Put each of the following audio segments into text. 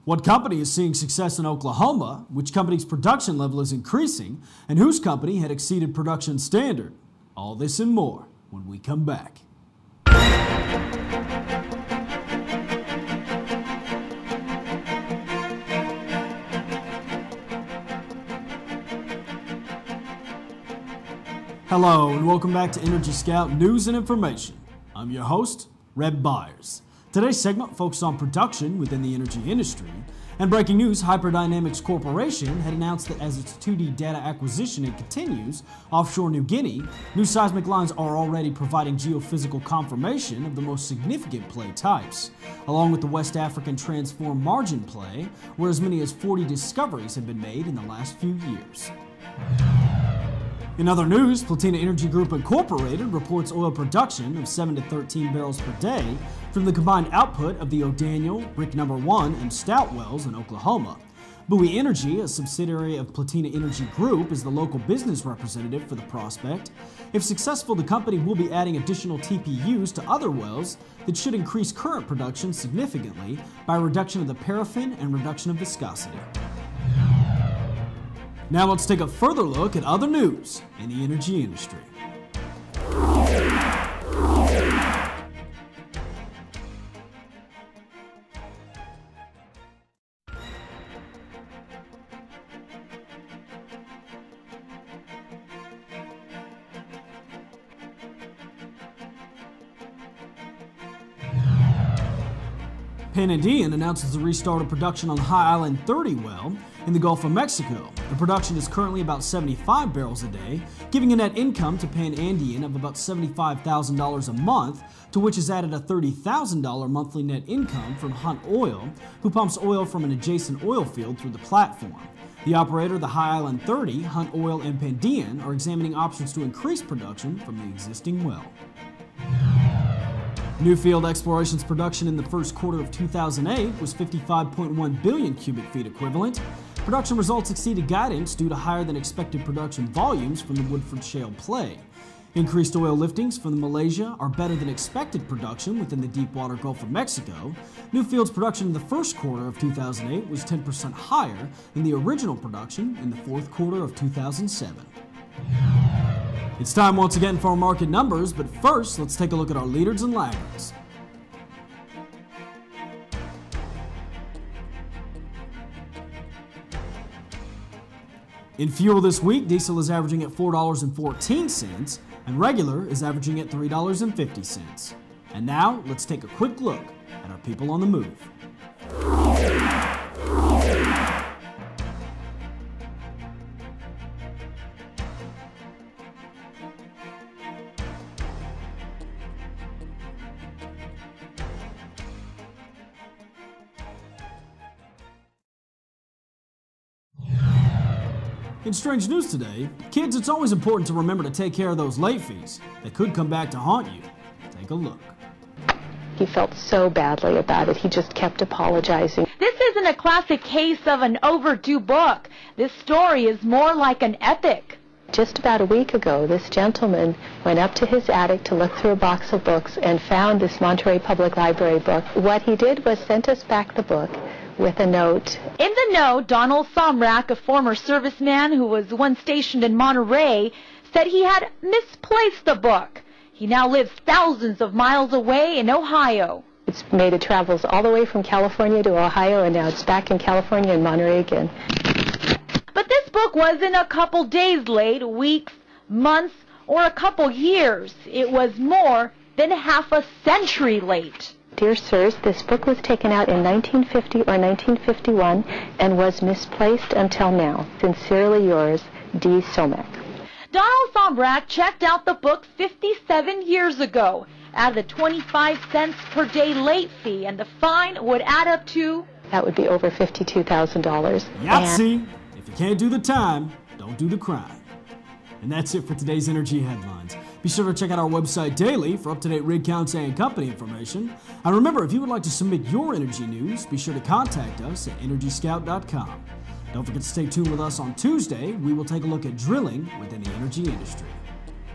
What company is seeing success in Oklahoma, which company's production level is increasing, and whose company had exceeded production standard? All this and more when we come back. Hello and welcome back to Energy Scout News and Information. I'm your host, Reb Byers. Today's segment focuses on production within the energy industry. And breaking news, Hyperdynamics Corporation had announced that as its 2D data acquisition continues offshore New Guinea, new seismic lines are already providing geophysical confirmation of the most significant play types, along with the West African transform margin play, where as many as 40 discoveries have been made in the last few years. In other news, Platina Energy Group Incorporated reports oil production of 7 to 13 barrels per day from the combined output of the O'Daniel, Brick No. 1, and Stout wells in Oklahoma. Bowie Energy, a subsidiary of Platina Energy Group, is the local business representative for the prospect. If successful, the company will be adding additional TPUs to other wells that should increase current production significantly by reduction of the paraffin and reduction of viscosity. Now let's take a further look at other news in the energy industry. Panandean announces the restart of production on the High Island 30 well in the Gulf of Mexico. The production is currently about 75 barrels a day, giving a net income to Panandean of about $75,000 a month, to which is added a $30,000 monthly net income from Hunt Oil, who pumps oil from an adjacent oil field through the platform. The operator, the High Island 30, Hunt Oil, and Panandean are examining options to increase production from the existing well. Newfield Exploration's production in the first quarter of 2008 was 55.1 billion cubic feet equivalent. Production results exceeded guidance due to higher than expected production volumes from the Woodford Shale play. Increased oil liftings from Malaysia are better than expected production within the deepwater Gulf of Mexico. Newfield's production in the first quarter of 2008 was 10% higher than the original production in the fourth quarter of 2007. It's time once again for our market numbers, but first, let's take a look at our leaders and laggards. In fuel this week, diesel is averaging at $4.14, and regular is averaging at $3.50. And now, let's take a quick look at our people on the move. In strange news today, kids, it's always important to remember to take care of those late fees that could come back to haunt you. Take a look. He felt so badly about it. He just kept apologizing. This isn't a classic case of an overdue book. This story is more like an epic. Just about a week ago, this gentleman went up to his attic to look through a box of books and found this Monterey Public Library book. What he did was sent us back the book with a note. In the note, Donald Somrak, a former serviceman who was once stationed in Monterey, said he had misplaced the book. He now lives thousands of miles away in Ohio. It's made it travels all the way from California to Ohio, and now it's back in California and Monterey again. But this book wasn't a couple days late, weeks, months, or a couple years. It was more than half a century late. Dear sirs, this book was taken out in 1950 or 1951 and was misplaced until now. Sincerely yours, D. Somek. Donald Somrak checked out the book 57 years ago, added a 25 cents per day late fee, and the fine would add up to... That would be over $52,000. Yahtzee! If you can't do the time, don't do the crime. And that's it for today's energy headlines. Be sure to check out our website daily for up-to-date rig counts and company information. And remember, if you would like to submit your energy news, be sure to contact us at EnergyScout.com. Don't forget to stay tuned with us on Tuesday. We will take a look at drilling within the energy industry.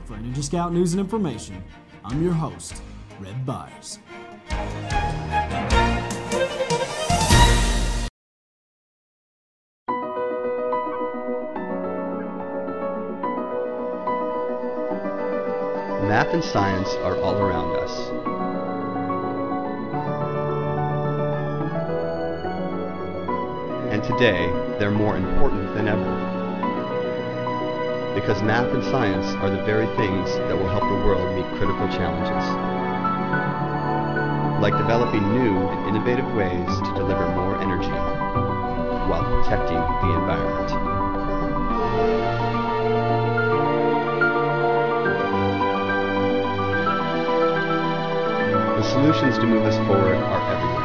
For Energy Scout News and Information, I'm your host, Reb Byers. Math and science are all around us. And today, they're more important than ever. Because math and science are the very things that will help the world meet critical challenges. Like developing new and innovative ways to deliver more energy while protecting the environment. The solutions to move us forward are everywhere.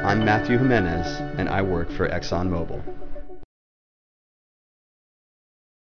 I'm Matthew Jimenez, and I work for ExxonMobil.